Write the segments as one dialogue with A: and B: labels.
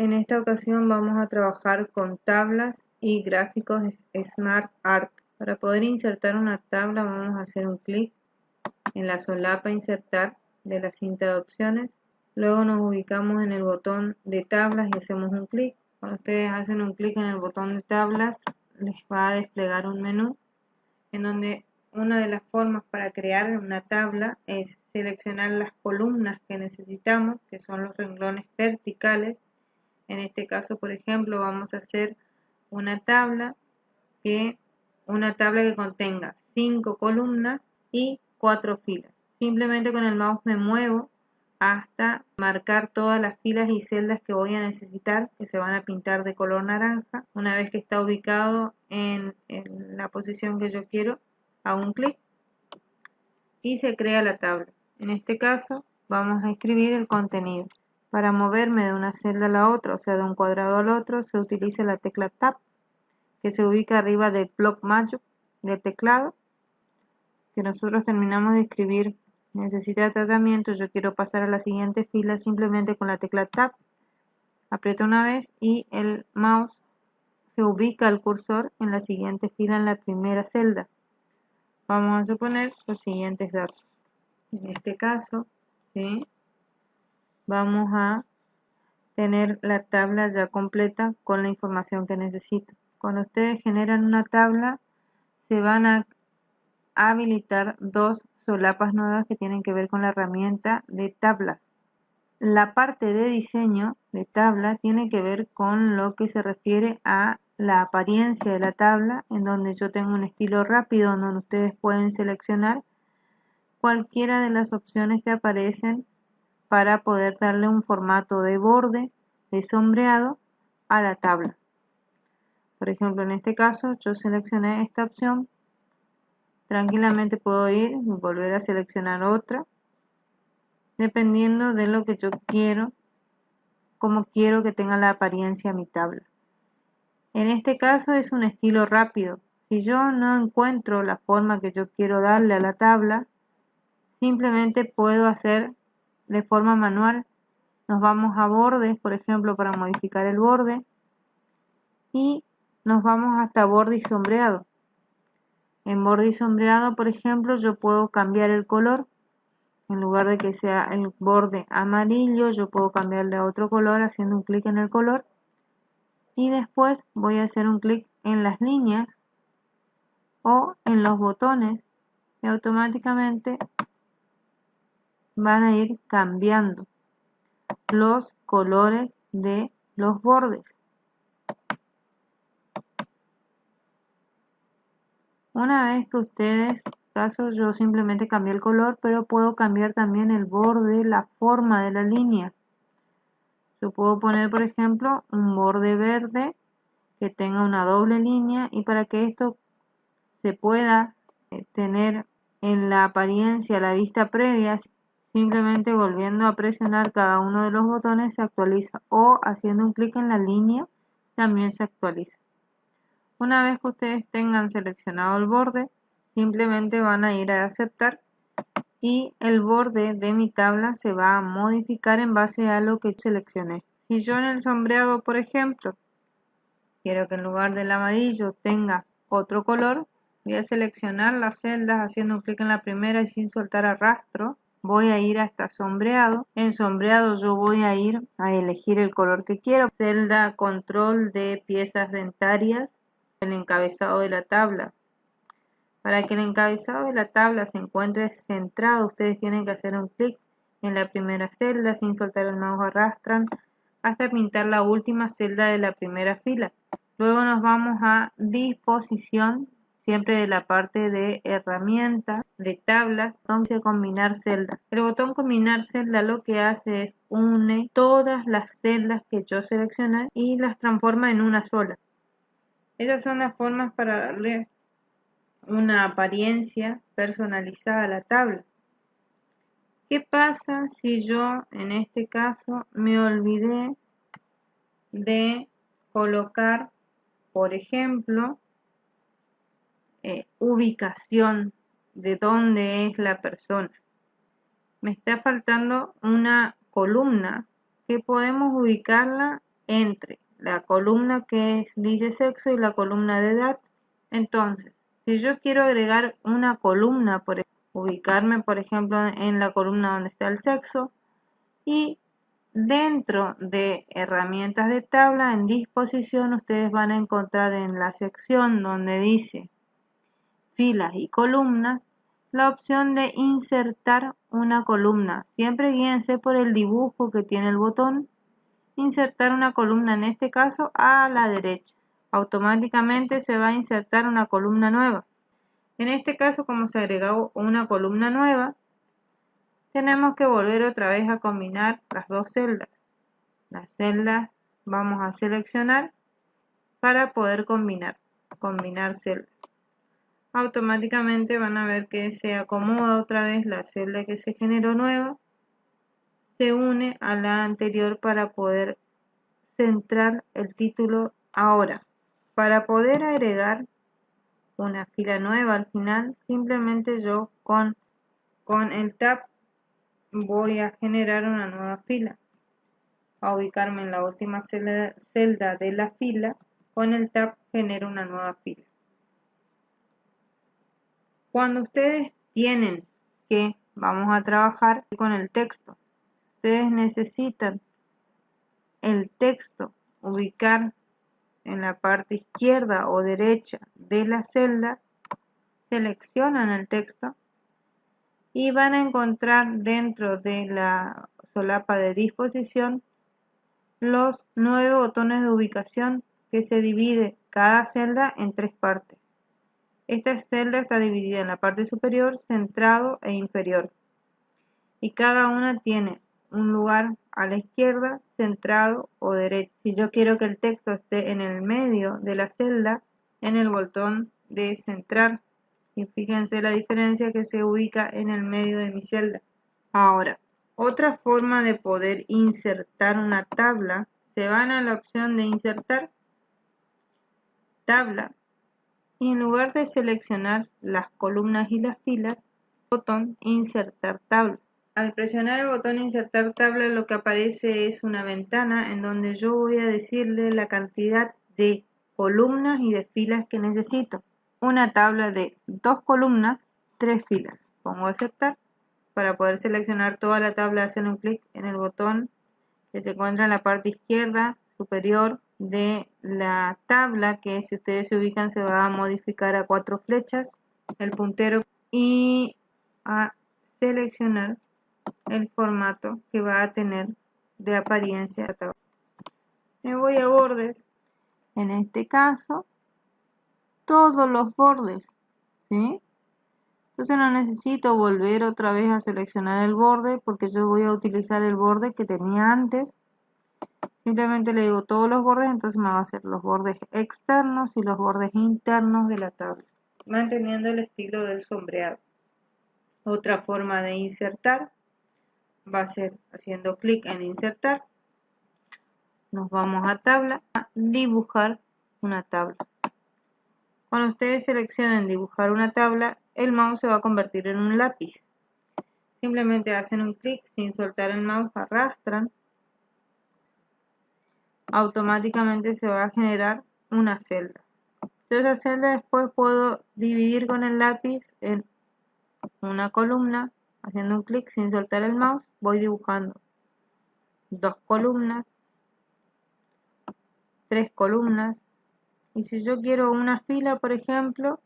A: En esta ocasión vamos a trabajar con tablas y gráficos SmartArt. Para poder insertar una tabla vamos a hacer un clic en la solapa Insertar de la cinta de opciones. Luego nos ubicamos en el botón de tablas y hacemos un clic. Cuando ustedes hacen un clic en el botón de tablas les va a desplegar un menú en donde una de las formas para crear una tabla es seleccionar las columnas que necesitamos, que son los renglones verticales. En este caso, por ejemplo, vamos a hacer una tabla que contenga 5 columnas y 4 filas. Simplemente con el mouse me muevo hasta marcar todas las filas y celdas que voy a necesitar, que se van a pintar de color naranja. Una vez que está ubicado en la posición que yo quiero, hago un clic y se crea la tabla. En este caso vamos a escribir el contenido. Para moverme de una celda a la otra, o sea de un cuadrado al otro, se utiliza la tecla Tab, que se ubica arriba del bloc mayor del teclado, que nosotros terminamos de escribir. Necesita tratamiento, yo quiero pasar a la siguiente fila, simplemente con la tecla Tab, aprieto una vez y el mouse se ubica el cursor en la siguiente fila, en la primera celda. Vamos a suponer los siguientes datos. En este caso, ¿sí?, vamos a tener la tabla ya completa con la información que necesito. Cuando ustedes generan una tabla, se van a habilitar dos solapas nuevas que tienen que ver con la herramienta de tablas. La parte de diseño de tabla tiene que ver con lo que se refiere a la apariencia de la tabla, en donde yo tengo un estilo rápido, donde ustedes pueden seleccionar cualquiera de las opciones que aparecen para poder darle un formato de borde, de sombreado a la tabla. Por ejemplo, en este caso yo seleccioné esta opción. Tranquilamente puedo ir y volver a seleccionar otra, dependiendo de lo que yo quiero, cómo quiero que tenga la apariencia mi tabla. En este caso es un estilo rápido. Si yo no encuentro la forma que yo quiero darle a la tabla, simplemente puedo hacer de forma manual. Nos vamos a bordes, por ejemplo, para modificar el borde, y nos vamos hasta borde y sombreado. En borde y sombreado, por ejemplo, yo puedo cambiar el color. En lugar de que sea el borde amarillo, yo puedo cambiarle a otro color haciendo un clic en el color, y después voy a hacer un clic en las líneas o en los botones y automáticamente van a ir cambiando los colores de los bordes. Una vez que ustedes, caso yo simplemente cambié el color, pero puedo cambiar también el borde, la forma de la línea. Yo puedo poner, por ejemplo, un borde verde que tenga una doble línea, y para que esto se pueda tener en la apariencia, la vista previa, simplemente volviendo a presionar cada uno de los botones se actualiza, o haciendo un clic en la línea también se actualiza. Una vez que ustedes tengan seleccionado el borde, simplemente van a ir a aceptar y el borde de mi tabla se va a modificar en base a lo que seleccioné. Si yo en el sombreado, por ejemplo, quiero que en lugar del amarillo tenga otro color, voy a seleccionar las celdas haciendo un clic en la primera y sin soltar arrastro. Voy a ir hasta sombreado. En sombreado yo voy a ir a elegir el color que quiero. Celda control de piezas dentarias, el encabezado de la tabla. Para que el encabezado de la tabla se encuentre centrado, ustedes tienen que hacer un clic en la primera celda, sin soltar el mouse arrastran hasta pintar la última celda de la primera fila. Luego nos vamos a disposición, siempre de la parte de herramientas, de tablas, entonces combinar celdas. El botón combinar celda lo que hace es une todas las celdas que yo seleccioné y las transforma en una sola. Esas son las formas para darle una apariencia personalizada a la tabla. ¿Qué pasa si yo en este caso me olvidé de colocar, por ejemplo, ubicación de dónde es la persona? Me está faltando una columna que podemos ubicarla entre la columna que dice sexo y la columna de edad. Entonces, si yo quiero agregar una columna, ubicarme por ejemplo en la columna donde está el sexo, y dentro de herramientas de tabla, en disposición, ustedes van a encontrar en la sección donde dice filas y columnas, la opción de insertar una columna. Siempre guíense por el dibujo que tiene el botón. Insertar una columna, en este caso a la derecha. Automáticamente se va a insertar una columna nueva. En este caso, como se agregó una columna nueva, tenemos que volver otra vez a combinar las dos celdas. Las celdas vamos a seleccionar para poder combinar celdas. Automáticamente van a ver que se acomoda otra vez la celda que se generó nueva, se une a la anterior para poder centrar el título. Ahora, para poder agregar una fila nueva al final, simplemente yo con el tab voy a generar una nueva fila, a ubicarme en la última celda de la fila. Con el tab genero una nueva fila. Cuando ustedes tienen que, vamos a trabajar con el texto, ustedes necesitan el texto ubicar en la parte izquierda o derecha de la celda, seleccionan el texto y van a encontrar dentro de la solapa de disposición los 9 botones de ubicación, que se divide cada celda en 3 partes. Esta celda está dividida en la parte superior, centrado e inferior, y cada una tiene un lugar a la izquierda, centrado o derecho. Si yo quiero que el texto esté en el medio de la celda, en el botón de centrar, y fíjense la diferencia, que se ubica en el medio de mi celda. Ahora, otra forma de poder insertar una tabla, se van a la opción de insertar tabla, y en lugar de seleccionar las columnas y las filas, botón insertar tabla. Al presionar el botón insertar tabla, lo que aparece es una ventana en donde yo voy a decirle la cantidad de columnas y de filas que necesito. Una tabla de 2 columnas, 3 filas. Pongo aceptar. Para poder seleccionar toda la tabla, hacen un clic en el botón que se encuentra en la parte izquierda superior de la tabla, que si ustedes se ubican se va a modificar a 4 flechas, el puntero, y a seleccionar el formato que va a tener de apariencia. Me voy a bordes, en este caso todos los bordes, ¿sí? Entonces no necesito volver otra vez a seleccionar el borde, porque yo voy a utilizar el borde que tenía antes. Simplemente le digo todos los bordes, entonces me va a hacer los bordes externos y los bordes internos de la tabla, manteniendo el estilo del sombreado. Otra forma de insertar va a ser haciendo clic en insertar. Nos vamos a tabla, a dibujar una tabla. Cuando ustedes seleccionen dibujar una tabla, el mouse se va a convertir en un lápiz. Simplemente hacen un clic sin soltar el mouse, arrastran. Automáticamente se va a generar una celda. Yo esa celda después puedo dividir con el lápiz en una columna. Haciendo un clic sin soltar el mouse, voy dibujando 2 columnas, 3 columnas, y si yo quiero una fila, por ejemplo,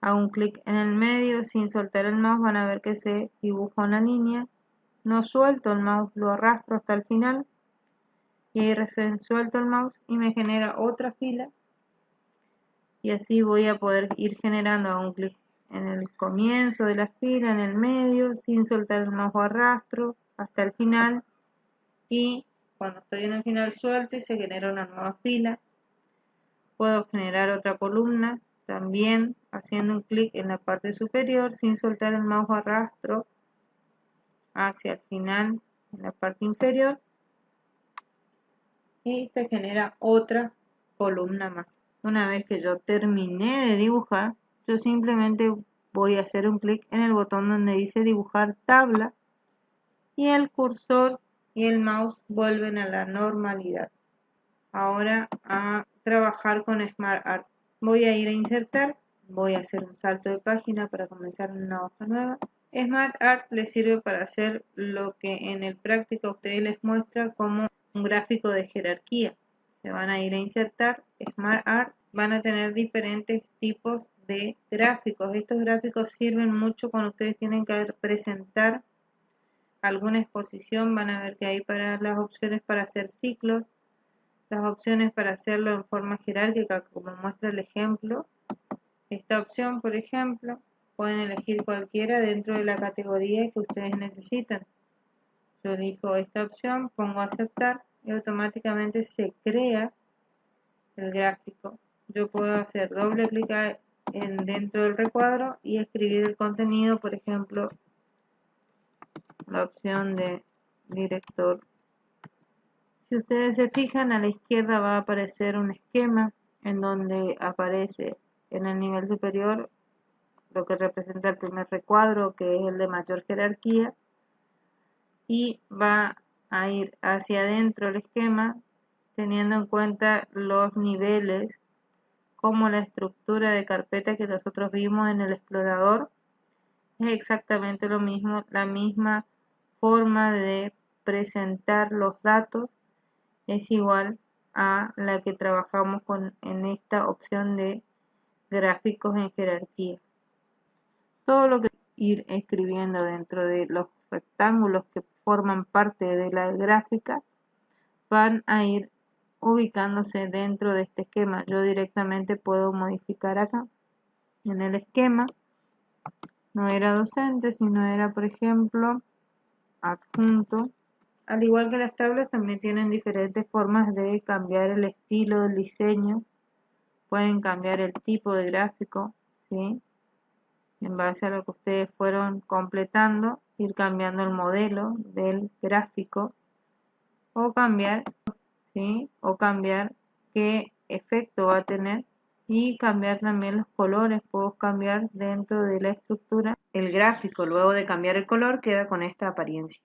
A: hago un clic en el medio sin soltar el mouse, van a ver que se dibuja una línea. No suelto el mouse, lo arrastro hasta el final y ahí recién suelto el mouse y me genera otra fila, y así voy a poder ir generando. Hago un clic en el comienzo de la fila, en el medio, sin soltar el mouse arrastro hasta el final, y cuando estoy en el final suelto y se genera una nueva fila. Puedo generar otra columna también haciendo un clic en la parte superior sin soltar el mouse, arrastro hacia el final en la parte inferior y se genera otra columna más. Una vez que yo terminé de dibujar, yo simplemente voy a hacer un clic en el botón donde dice dibujar tabla y el cursor y el mouse vuelven a la normalidad. ahora a trabajar con SmartArt. Voy a ir a insertar, voy a hacer un salto de página para comenzar una hoja nueva. SmartArt les sirve para hacer lo que en el práctico a ustedes les muestra como un gráfico de jerarquía. Se van a ir a insertar SmartArt, van a tener diferentes tipos de gráficos. Estos gráficos sirven mucho cuando ustedes tienen que presentar alguna exposición. Van a ver que hay para las opciones para hacer ciclos, las opciones para hacerlo en forma jerárquica, como muestra el ejemplo. Esta opción, por ejemplo, pueden elegir cualquiera dentro de la categoría que ustedes necesitan. Yo elijo esta opción, pongo aceptar y automáticamente se crea el gráfico. Yo puedo hacer doble clic dentro del recuadro y escribir el contenido, por ejemplo, la opción de director. Si ustedes se fijan, a la izquierda va a aparecer un esquema en donde aparece en el nivel superior lo que representa el primer recuadro, que es el de mayor jerarquía, y va a ir hacia adentro el esquema teniendo en cuenta los niveles, como la estructura de carpeta que nosotros vimos en el explorador. Es exactamente lo mismo, la misma forma de presentar los datos es igual a la que trabajamos en esta opción de gráficos en jerarquía. Todo lo que ir escribiendo dentro de los rectángulos que forman parte de la gráfica van a ir ubicándose dentro de este esquema. Yo directamente puedo modificar acá en el esquema. No era docente, sino era, por ejemplo, adjunto. Al igual que las tablas, también tienen diferentes formas de cambiar el estilo del diseño. Pueden cambiar el tipo de gráfico, ¿sí? En base a lo que ustedes fueron completando, ir cambiando el modelo del gráfico o cambiar, ¿sí? O cambiar qué efecto va a tener y cambiar también los colores. Puedo cambiar dentro de la estructura el gráfico. Luego de cambiar el color queda con esta apariencia.